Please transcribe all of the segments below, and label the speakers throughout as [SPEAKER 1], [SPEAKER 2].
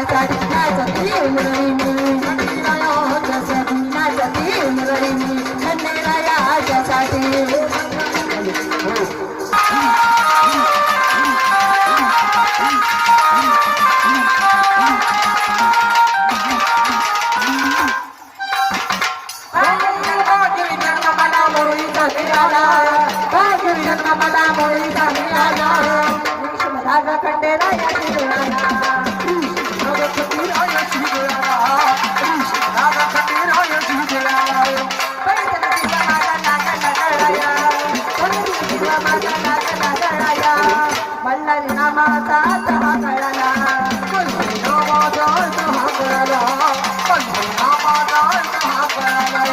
[SPEAKER 1] नाचती मुरळीनी खंडेरायाच्यासाठी नाचती मुरळीनी खंडेरायाच्यासाठी मल्हारी नामाचा तहा कळला मल्हारी नामाचा तहा कळला मल्हारी नामाचा तहा कळला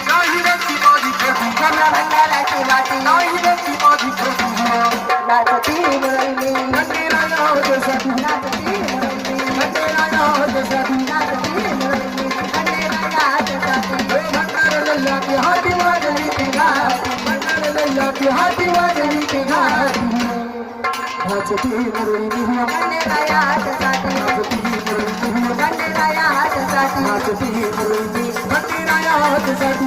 [SPEAKER 1] नाही रे ती माझी खेळी भंडाराची वाटी नाही रे ती माझी खेळी नाचती मुरळी खंडेरायाच्यासाठी नाचती मुरळी खंडेरायाच्यासाठी नाचती मुरळी खंडेरायाच्यासाठी भंडार लल्ला की हाती वाजली ती घाटी भंडार लल्ला की हाती वाजली ती घाटी नाचती मुरळी खंडेरायाच्यासाठी नाचती मुरळी खंडेरायाच्यासाठी नाचती मुरळी खंडेरायाच्यासाठी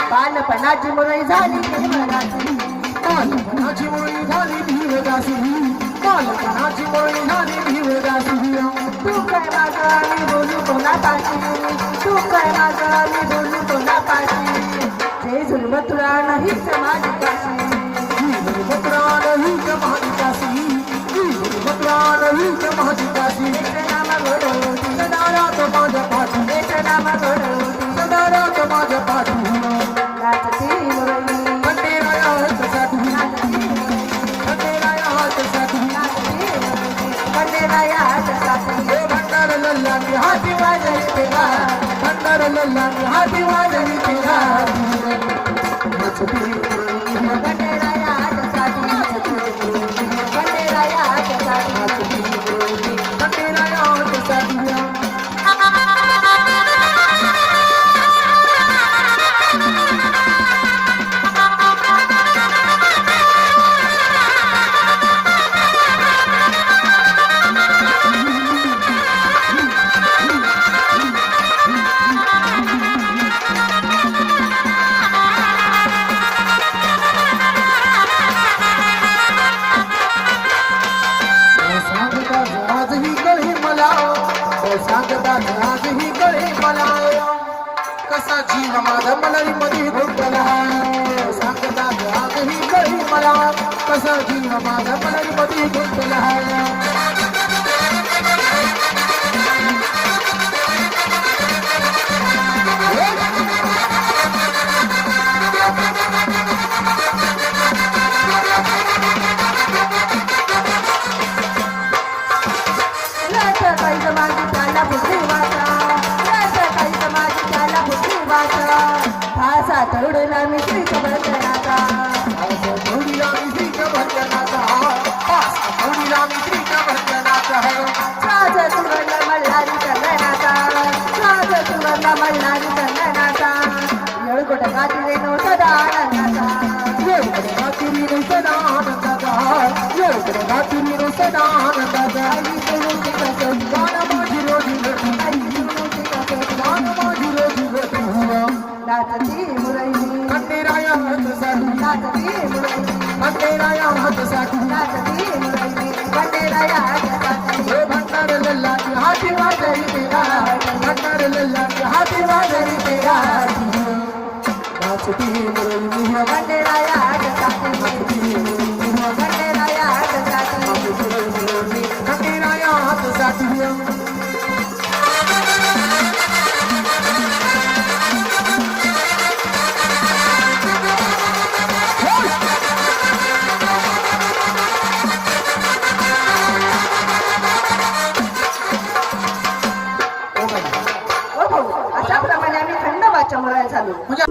[SPEAKER 1] बालपणाची मुरळी झाली देवदासी बालपणाची मुरळी झाली देवदासी बालपणाची मुरळी झाली देवदासी तू काय माझं मी बोलू कोणापाशी तू काय माझं मी बोलू कोणापाशी जे झुलमतुरा नाही समाधी काशी झुलमतुरा नाही समाधी काशी झुलमतुरा नाही समाधी काशी नाम घडवती सदारात माझ्या पाठी नाम घडवती सदारात माझ्या पाठी नाचती मुरळी खंडेरायाच्यासाठी नाचती खंडेरायाच्यासाठी नाचती खंडेरायाच्यासाठी हे भंडार लल्ला की हाती वाजली तेव्हा भंडार लल्ला की हाती वाजली तेव्हा नाचती मुरळी खंडेरायाच्यासाठी नाचती मुरळी खंडेरायाच्यासाठी नाचती मुरळी खंडेरायाच्यासाठी सांगता आजही कळे मला कसा जीव माझा मलारी मध्ये गुंतला सांगता आजही कळे मला कसा जीव माझा मलारी मध्ये गुंतला तरुडला मी श्री भजनाचा तरुडीला मी श्री भजनाचा तरुडीला मी श्री भजनाचा साज सुवर्ण मल्हारी चंदनाचा साज सुवर्ण मल्हारी चंदनाचा येळकोट गातीरेनो सदा आनंदाचा येळकोट गातीरेनो सदा आनंदाचा येळकोट गातीरेनो सदा आनंदाचा आई तुझी कसं गाणं माझी रोजी रोटी आई तुझी कसं गाणं माझी रोजी रोटी नाचती मुरळी खंडेरायाच्यासाठी नाचती मुरळी खंडेरायाच्यासाठी नाचती मुरळी खंडेरायाच्यासाठी हे भंडार लल्ला की हाती वाजली तेव्हा भंडार लल्ला की हाती वाजली तेव्हा नाचती मुरळी खंडेरायाच्यासाठी नाचती मुरळी खंडेरायाच्यासाठी नाचती मुरळी खंडेरायाच्यासाठी चालू
[SPEAKER 2] म्हणजे